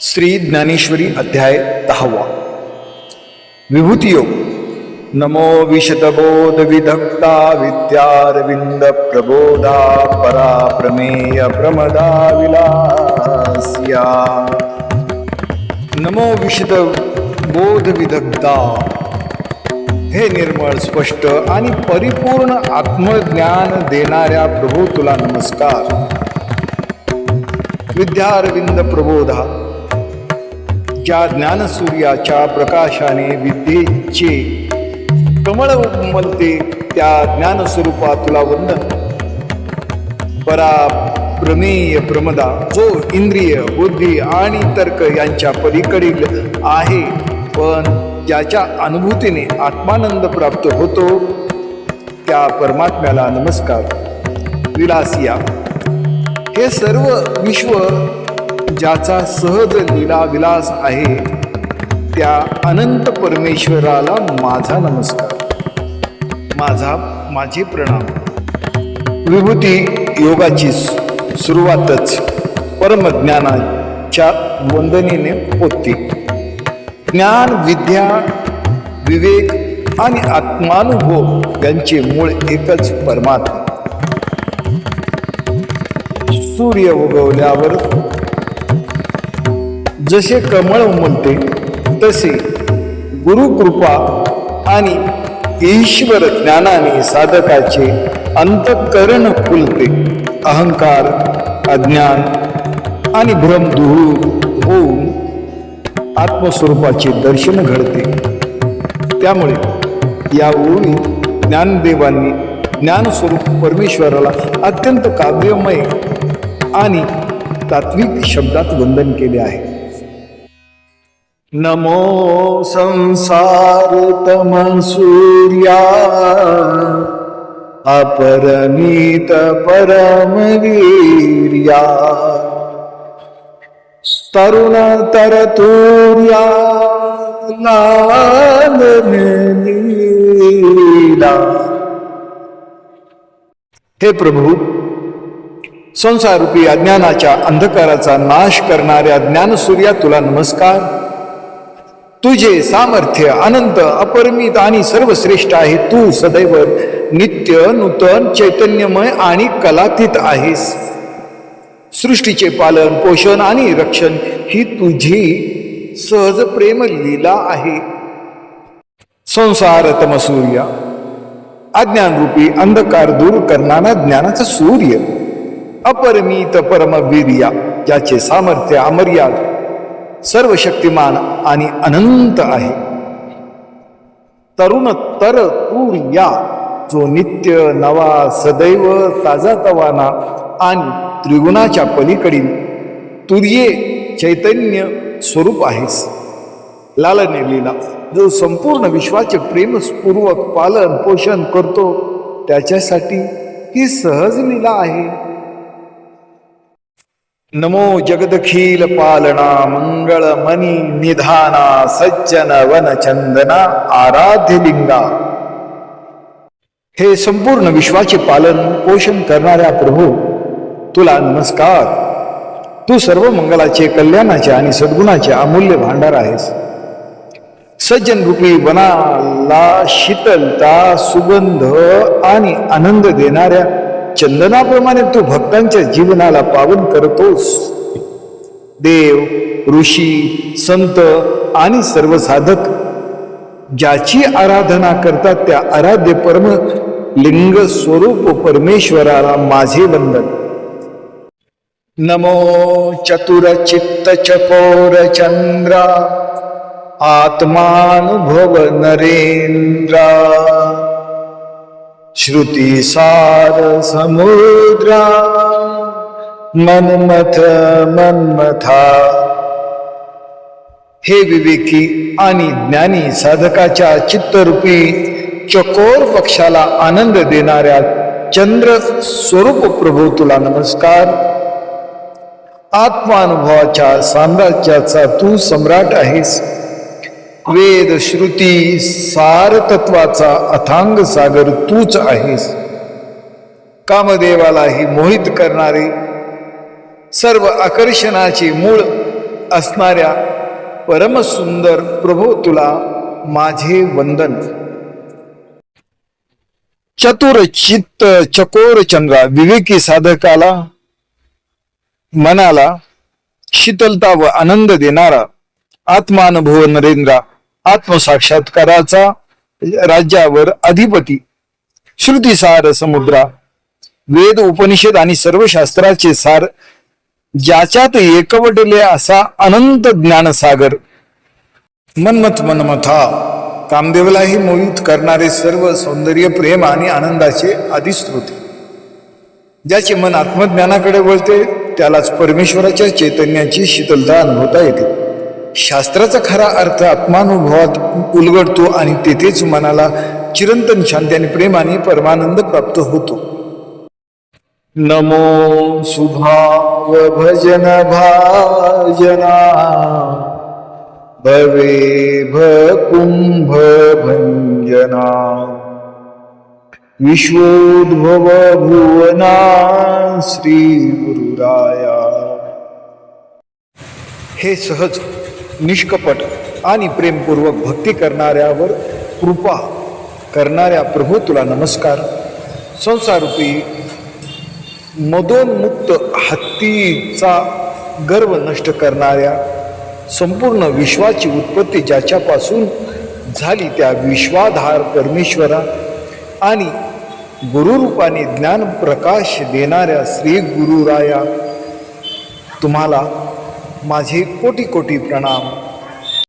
श्री ज्ञानेश्वरी अध्याय 10 विभूती योग। नमो विशतबोध विधक्ता विद्यारविंद प्रबोधा परा प्रमेय प्रमदा विलास्या। नमो विशद बोध विधक्ता, हे निर्मळ स्पष्ट आणि परिपूर्ण आत्मज्ञान देणाऱ्या प्रभू तुला नमस्कार। विद्यारविंद प्रबोधा, ज्या ज्ञानसूर्याच्या प्रकाशाने विद्येचे कमळ उमलते त्या ज्ञानस्वरूपा तुला वंदन। परा प्रमेय प्रमदा, जो इंद्रिय बुद्धी आणि तर्क यांच्या पलीकडील आहे पण ज्याच्या अनुभूतीने आत्मानंद प्राप्त होतो त्या परमात्म्याला नमस्कार। विलासिया, हे सर्व विश्व ज्याचा सहज लीला विलास आहे त्या अनंत परमेश्वराला माझा नमस्कार, माझे प्रणाम। विभूती योगाची सुरुवातच परमज्ञानाच्या वंदनेने होते। ज्ञान, विद्या, विवेक आणि आत्मानुभव यांचे मूळ एकच परमात्मा। सूर्य उगवल्यावर जसे कमळ उमलते तसे गुरुकृपा आणि ईश्वर ज्ञानाने साधकाचे अंतःकरण फुलते। अहंकार, अज्ञान आणि भ्रम दूर होऊन आत्मस्वरूपाचे दर्शन घडते। त्यामुळे या ओळी ज्ञानदेवांनी ज्ञानस्वरूप परमेश्वराला अत्यंत काव्यमय आणि तात्विक शब्दात वंदन केले आहे। नमो संसारतम सूर्या, अपरमित परमवीर्या, तरुण तरतुर्या लालनीला। हे प्रभू, संसाररूपी अज्ञानाच्या अंधकाराचा नाश करणाऱ्या ज्ञानसूर्या तुला नमस्कार। तुझे सामर्थ्य अनंत, अपरिमित आणि सर्वश्रेष्ठ आहे। तू सदैव नित्य, नूतन, चैतन्यमय आणि कलातीत आहेस। सृष्टीचे पालन, पोषण आणि रक्षण ही तुझी सहज प्रेम लीला आहे। संसारतम सूर्य, अज्ञानरूपी अंधकार दूर करणारा ज्ञानाचा सूर्य। अपरिमित परमवीर्या, ज्याचे सामर्थ्य अमर्याद, सर्वशक्तिमान आणि अनंत आहे। तरुण तरतुर्या, जो नित्य, नवा, सदैव ताजातवाना आणि त्रिगुणाच्या पलीकडील तुर्ये चैतन्य स्वरूप आहेस। लालने लीला, जो संपूर्ण विश्वाचे प्रेमपूर्वक पालन पोषण करतो त्याच्यासाठी ही सहज लीला आहे। नमो जगदखिल पालना, मंगळ मनी निधाना, सज्जन वनचंदना, आराध्य लिंगा। हे संपूर्ण विश्वाचे पालन पोषण करणाऱ्या प्रभू तुला नमस्कार। तू सर्व मंगलाचे, कल्याणाचे आणि सद्गुणाचे अमूल्य भांडार आहेस। सज्जन रूपी वनाला शीतलता, सुगंध आणि आनंद देणाऱ्या चंदनाप्रमाणे तू भक्तांच्या जीवनाला पावन करतोस। देव, ऋषी, संत आणि सर्व साधक ज्याची आराधना करतात त्या आराध्य परम लिंग स्वरूप परमेश्वराला माझे वंदन। नमो चतुरचित्त चकोर चंद्रा, आत्मानुभव नरेंद्रा, श्रुति सार समुद्रा, मनमथ मनमथा। हे विवेकी आणि ज्ञानी साधकाच्या चित्तरूपी चकोर पक्षाला आनंद देणाऱ्या चंद्र स्वरूप प्रभू तुला नमस्कार। आत्मानुभवाच्या साम्राज्याचा तू सम्राट आहेस। वेद, श्रुती, सार तत्वाचा अथांग सागर तूच आहेस। कामदेवालाही मोहित करणारे, सर्व आकर्षणाचे मूळ असणाऱ्या परमसुंदर प्रभो तुला माझे वंदन. चतुर चित्त चकोर चंद्रा, विवेकी साधकाला मनाला शीतलता व आनंद देणारा, आत्मानुभव नरेंद्रा, आत्मसाक्षात्काराचा राज्यावर अधिपती, श्रुतिसार समुद्रा, वेद उपनिषद आणि सर्व शास्त्राचे सार ज्याच्यात एकवटले असा अनंत ज्ञानसागर, मनमथ मनमथा, कामदेवलाही मोहित करणारे सर्व सौंदर्य, प्रेम आणि आनंदाचे अधिस्रोत, ज्याचे मन आत्मज्ञानाकडे वळते त्यालाच परमेश्वराच्या चैतन्याची शीतलता अनुभवता येते. शास्त्राचा खरा अर्थ आत्मानुभवात उलगडतो आणि तेथेच मनाला चिरंतन शांती आणि प्रेम आणि परमानंद प्राप्त होतो. नमो सुभाव भजन भाजना, भवे भकुंभ भंजना, विश्वोद्भव भुवना श्री गुरुराया. हे सहज निष्कपट आणि प्रेमपूर्वक भक्ती करणाऱ्यावर कृपा करणाऱ्या प्रभू तुला नमस्कार. संसारूपी मदोन्मुक्त हत्तीचा गर्व नष्ट करणाऱ्या, संपूर्ण विश्वाची उत्पत्ती ज्याच्यापासून झाली त्या विश्वाधार परमेश्वरा आणि गुरुरूपाने ज्ञान प्रकाश देणाऱ्या श्री गुरुराया, तुम्हाला माझे कोटी कोटी प्रणाम.